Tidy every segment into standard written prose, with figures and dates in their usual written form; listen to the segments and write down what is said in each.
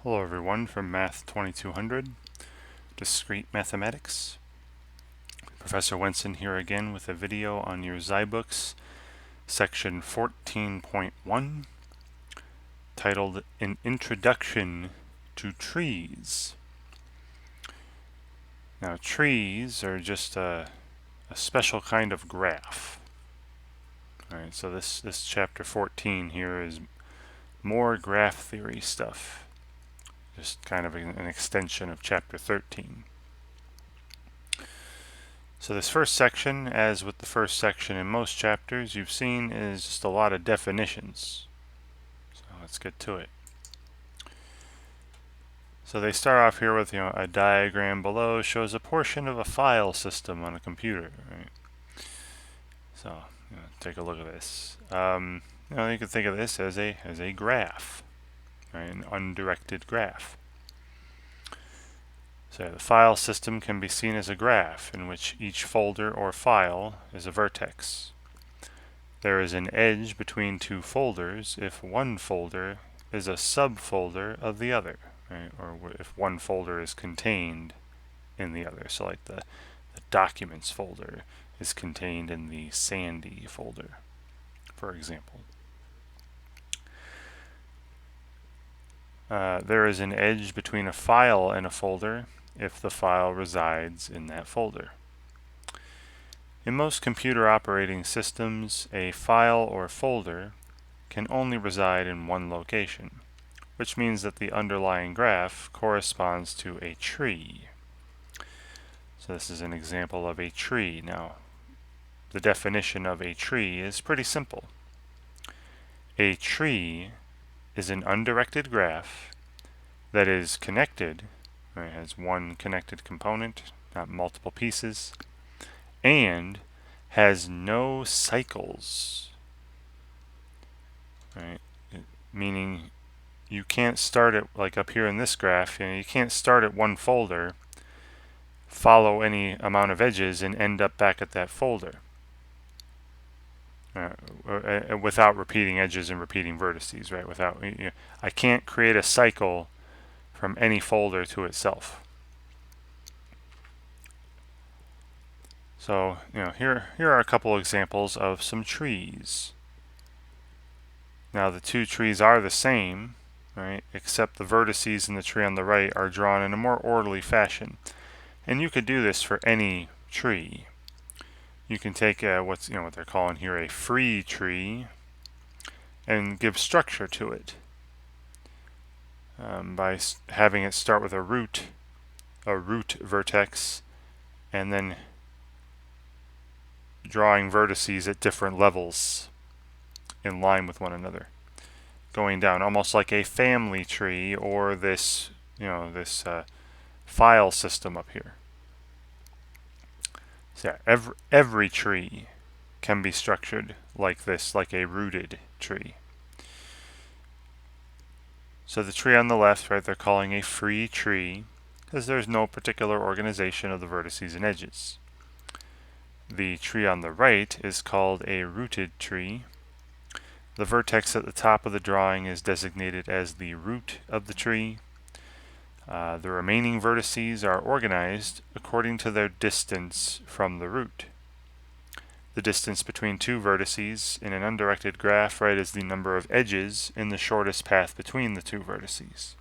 Hello everyone from Math 2200, Discrete Mathematics. Professor Wenson here again with a video on your Zybooks, section 14.1, titled An Introduction to Trees. Now trees are just a special kind of graph. Alright, so this chapter 14 here is more graph theory stuff. Just kind of an extension of chapter 13. So this first section, as with the first section in most chapters you've seen, is just a lot of definitions. So let's get to it. So they start off here with a diagram below shows a portion of a file system on a computer. Right? So take a look at this. You can think of this as a graph, right? An undirected graph. So the file system can be seen as a graph in which each folder or file is a vertex. There is an edge between two folders if one folder is a subfolder of the other, right? Or if one folder is contained in the other. So like the documents folder is contained in the Sandy folder, for example. There is an edge between a file and a folder if the file resides in that folder. In most computer operating systems, a file or folder can only reside in one location, which means that the underlying graph corresponds to a tree. So this is an example of a tree. Now, the definition of a tree is pretty simple. A tree is an undirected graph that is connected, right, has one connected component, not multiple pieces, and has no cycles, right? Meaning you can't start it like up here in this graph. You can't start at one folder, follow any amount of edges, and end up back at that folder without repeating edges and repeating vertices, right? I can't create a cycle from any folder to itself. So here are a couple examples of some trees. Now the two trees are the same, right, except the vertices in the tree on the right are drawn in a more orderly fashion. And you could do this for any tree. You can take what they're calling here a free tree and give structure to it by having it start with a root vertex, and then drawing vertices at different levels in line with one another, going down almost like a family tree or this file system up here. So yeah, every tree can be structured like this, like a rooted tree. So the tree on the left, right, they're calling a free tree because there's no particular organization of the vertices and edges. The tree on the right is called a rooted tree. The vertex at the top of the drawing is designated as the root of the tree. The remaining vertices are organized according to their distance from the root. The distance between two vertices in an undirected graph, right, is the number of edges in the shortest path between the two vertices.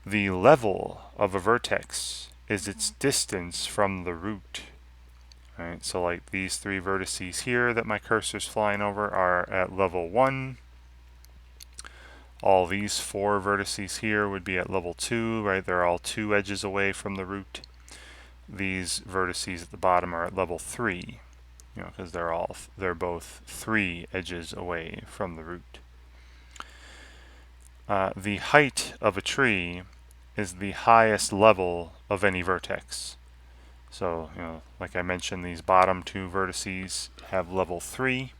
The level of a vertex is its distance from the root. Right, so like these three vertices here that my cursor's flying over are at level 1. All these four vertices here would be at level 2, right? They're all 2 edges away from the root. These vertices at the bottom are at level 3, because they're both 3 edges away from the root. The height of a tree is the highest level of any vertex. So, like I mentioned, these bottom 2 vertices have level 3.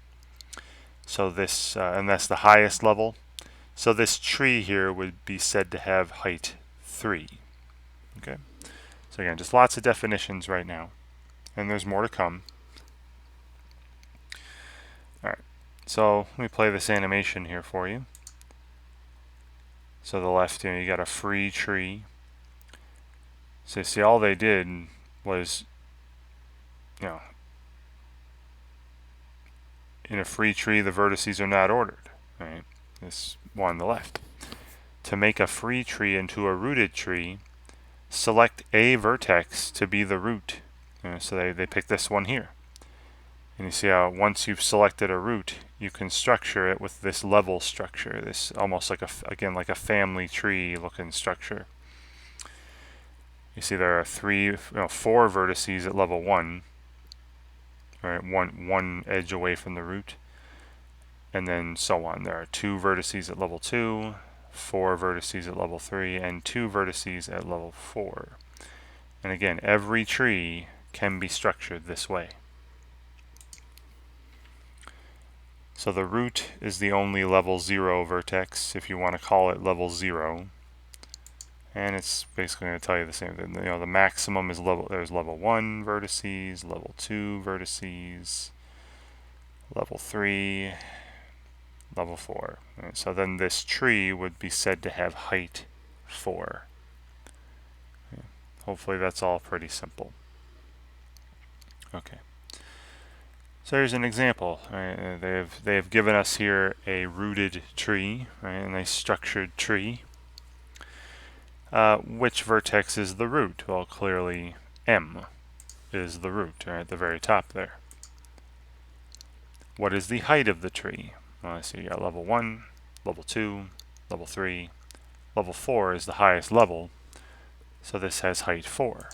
So this, and that's the highest level. So this tree here would be said to have height 3. Okay. So again, just lots of definitions right now, and there's more to come. All right. So let me play this animation here for you. So the left, you got a free tree. So you see, all they did was, in a free tree, the vertices are not ordered, right? This one on the left. To make a free tree into a rooted tree, select a vertex to be the root. So they pick this one here. And you see how once you've selected a root, you can structure it with this level structure, this almost like like a family tree looking structure. You see there are four vertices at level 1, right? One edge away from the root, and then so on. There are 2 vertices at level 2, 4 vertices at level 3, and 2 vertices at level 4. And again, every tree can be structured this way. So the root is the only level 0 vertex, if you want to call it level 0. And it's basically going to tell you the same thing. The maximum is there's level 1 vertices, level 2 vertices, level 3, level 4. Right, so then this tree would be said to have height 4. Okay. Hopefully that's all pretty simple. Okay. So here's an example. Right? They have given us here a rooted tree, right? A nice structured tree. Which vertex is the root? Well, clearly M is the root, right at the very top there. What is the height of the tree? Well, I see you got level 1, level 2, level 3. Level 4 is the highest level, so this has height 4.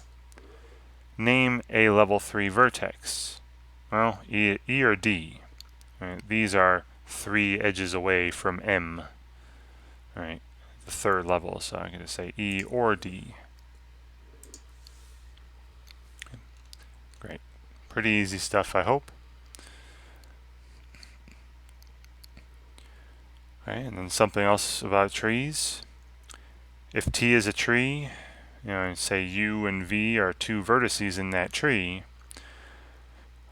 Name a level 3 vertex. Well, E or D. Right? These are 3 edges away from M, right? The 3rd level, so I'm going to say E or D. Okay. Great. Pretty easy stuff, I hope. Okay, and then something else about trees. If T is a tree, say U and V are 2 vertices in that tree,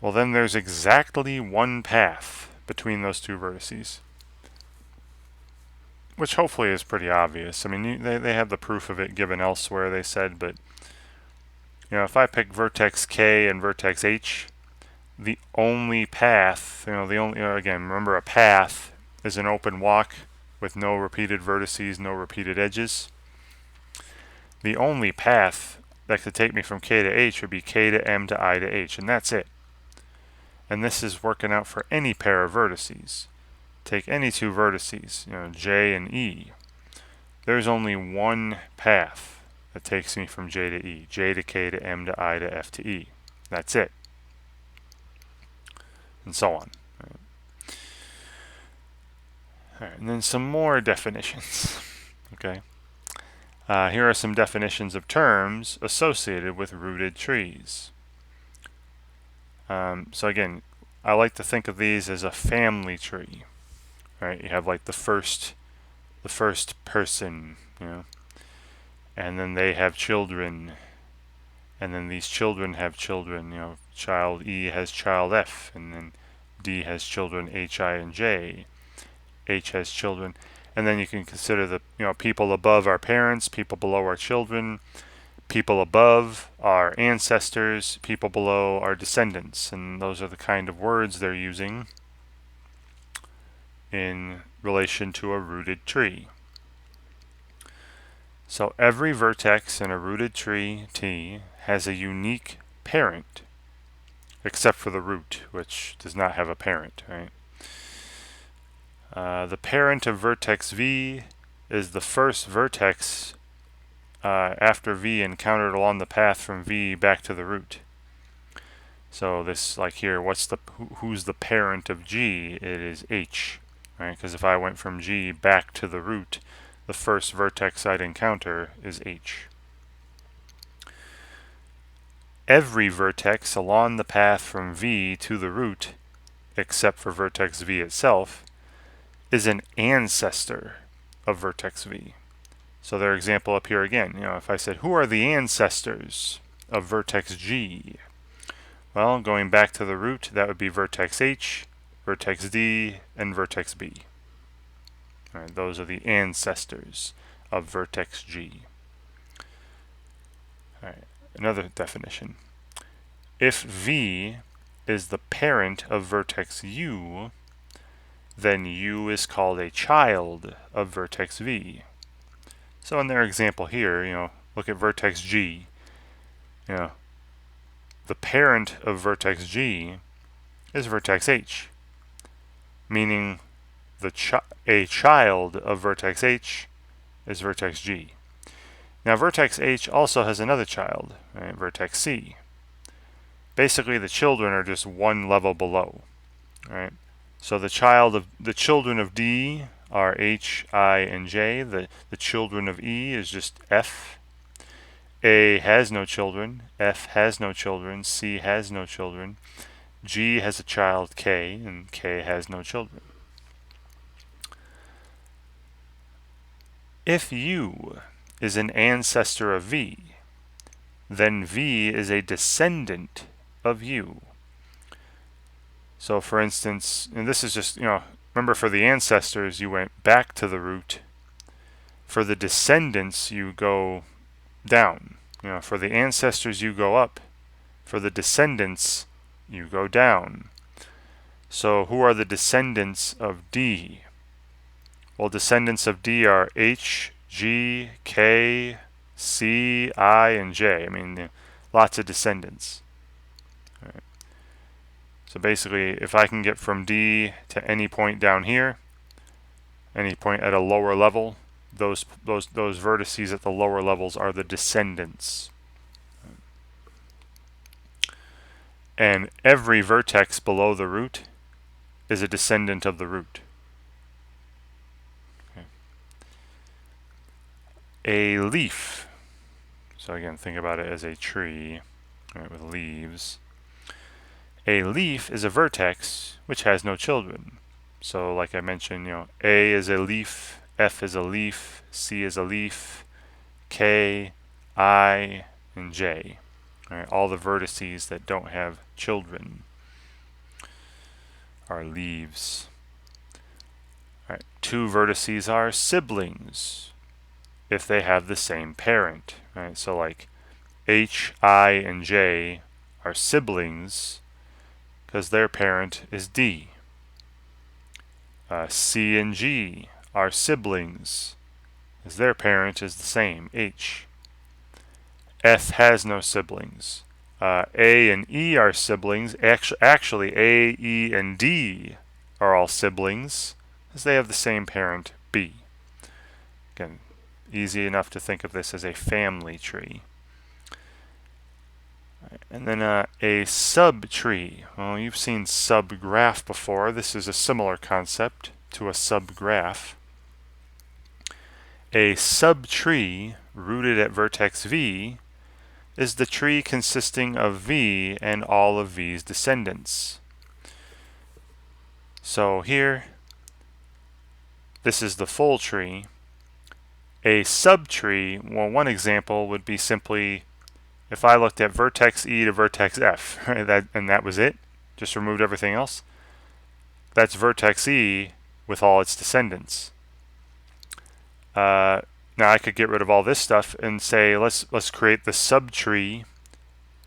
well then there's exactly one path between those 2 vertices, which hopefully is pretty obvious. I mean, they have the proof of it given elsewhere, they said, but if I pick vertex K and vertex H, the only path, again, remember, a path is an open walk with no repeated vertices, no repeated edges. The only path that could take me from K to H would be K to M to I to H, and that's it. And this is working out for any pair of vertices. Take any 2 vertices, J and E. There's only one path that takes me from J to E, J to K to M to I to F to E. That's it. And so on. All right, and then some more definitions. Okay. Here are some definitions of terms associated with rooted trees. So again, I like to think of these as a family tree. Right? You have like the first person, and then they have children, and then these children have children. Child E has child F, and then D has children H, I, and J. H has children, and then you can consider the people above our parents, people below our children, people above our ancestors, people below our descendants, and those are the kind of words they're using in relation to a rooted tree. So every vertex in a rooted tree T has a unique parent, except for the root, which does not have a parent, right? The parent of vertex V is the first vertex after V encountered along the path from V back to the root. So this, like here, who's the parent of G? It is H, right? Because if I went from G back to the root, the first vertex I'd encounter is H. Every vertex along the path from V to the root, except for vertex V itself, is an ancestor of vertex V. So their example up here again, if I said, who are the ancestors of vertex G? Well, going back to the root, that would be vertex H, vertex D, and vertex B. All right, those are the ancestors. of vertex G. All right, another definition. If V is the parent of vertex U, then U is called a child of vertex V. So in their example here, look at vertex G. The parent of vertex G is vertex H, meaning a child of vertex H is vertex G. Now vertex H also has another child, right? Vertex C. Basically the children are just one level below, right? So the children of D are H, I, and J. The children of E is just F. A has no children, F has no children, C has no children, G has a child, K, and K has no children. If U is an ancestor of V, then V is a descendant of U. So for instance, and this is just, remember for the ancestors you went back to the root. For the descendants you go down. For the ancestors you go up. For the descendants you go down. So who are the descendants of D? Well, descendants of D are H, G, K, C, I, and J. I mean, lots of descendants. All right. So basically, if I can get from D to any point down here, any point at a lower level, those vertices at the lower levels are the descendants. And every vertex below the root is a descendant of the root. Okay. A leaf. So again, think about it as a tree, right, with leaves. A leaf is a vertex which has no children. So like I mentioned, A is a leaf, F is a leaf, C is a leaf, K, I, and J. Right, all the vertices that don't have children are leaves. Right, two vertices are siblings if they have the same parent. Right, so like H, I, and J are siblings because their parent is D. C and G are siblings because their parent is the same, H. F has no siblings. A and E are siblings. Actually, A, E, and D are all siblings because they have the same parent, B. Again, easy enough to think of this as a family tree. And then a subtree. Well, you've seen subgraph before. This is a similar concept to a subgraph. A subtree rooted at vertex V is the tree consisting of V and all of V's descendants. So here, this is the full tree. A subtree, well, one example would be simply if I looked at vertex E to vertex F, right, and that was it, just removed everything else. That's vertex E with all its descendants. Now I could get rid of all this stuff and say let's create the subtree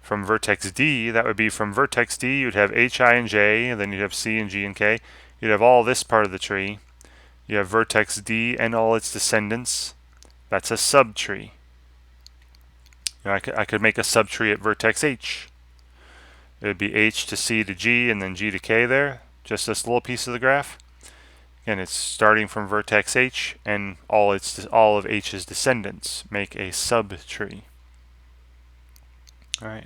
from vertex D. That would be from vertex D you'd have H, I, and J, and then you'd have C and G and K. You'd have all this part of the tree. You have vertex D and all its descendants. That's a subtree. I could make a subtree at vertex H. It would be H to C to G and then G to K there. Just this little piece of the graph. And it's starting from vertex H, and all of H's descendants make a subtree. All right.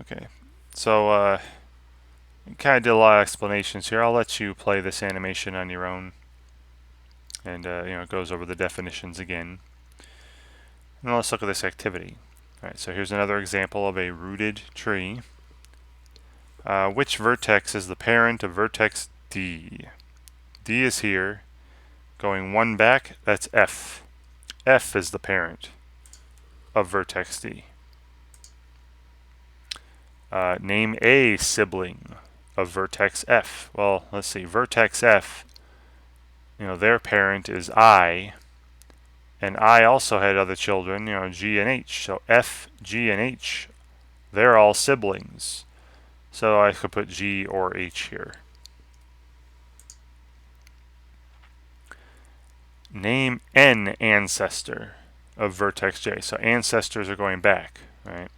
Okay. So kind of did a lot of explanations here. I'll let you play this animation on your own, and it goes over the definitions again. And let's look at this activity. All right. So here's another example of a rooted tree. Which vertex is the parent of vertex D? D is here. Going one back, that's F. F is the parent of vertex D. Name a sibling of vertex F. Well, let's see. Vertex F their parent is I, and I also had other children, G and H. So F, G, and H, they're all siblings. So I could put G or H here. Name n ancestor of vertex J. So ancestors are going back, right?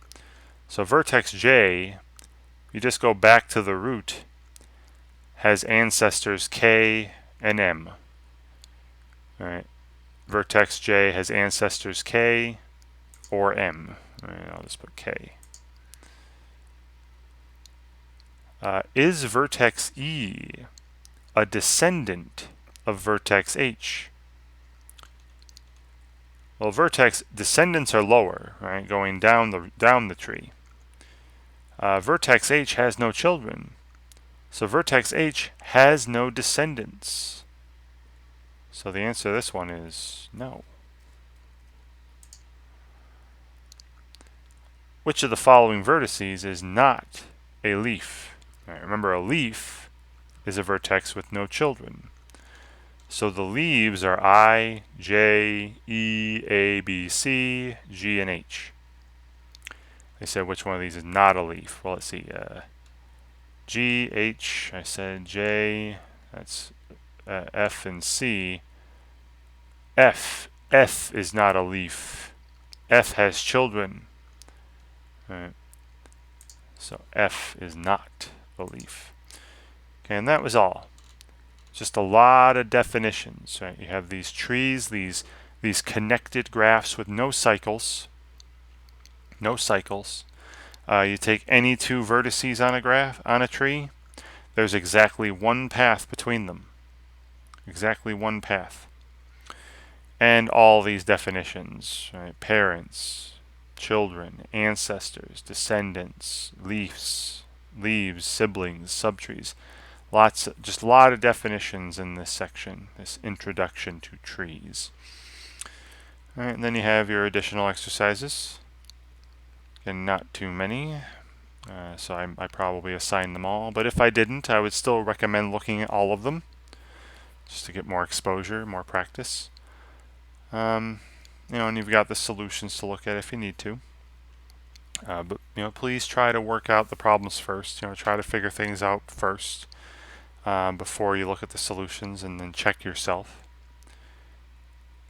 So vertex J, you just go back to the root, has ancestors K and M. Right? Vertex J has ancestors K or M. Right, I'll just put K. Is vertex E a descendant of vertex H? Well, vertex descendants are lower, right, going down the tree. Vertex H has no children, so vertex H has no descendants. So the answer to this one is no. Which of the following vertices is not a leaf? Right, remember, a leaf is a vertex with no children. So the leaves are I, J, E, A, B, C, G, and H. They said which one of these is not a leaf. Well, let's see. G, H, I said J, that's F and C. F is not a leaf. F has children. Right. So F is not a leaf. Okay, and that was all. Just a lot of definitions, right? You have these trees, these connected graphs with no cycles. No cycles. You take any two vertices on a graph, on a tree, there's exactly one path between them. Exactly one path. And all these definitions, right? Parents, children, ancestors, descendants, leaves, siblings, subtrees. Just a lot of definitions in this section, this introduction to trees. All right, and then you have your additional exercises. Again, not too many, so I probably assigned them all. But if I didn't, I would still recommend looking at all of them, just to get more exposure, more practice. And you've got the solutions to look at if you need to. But please try to work out the problems first. Try to figure things out first. Before you look at the solutions, and then check yourself.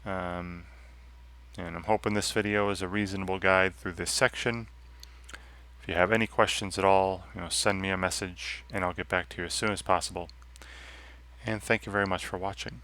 And I'm hoping this video is a reasonable guide through this section. If you have any questions at all, send me a message and I'll get back to you as soon as possible. And thank you very much for watching.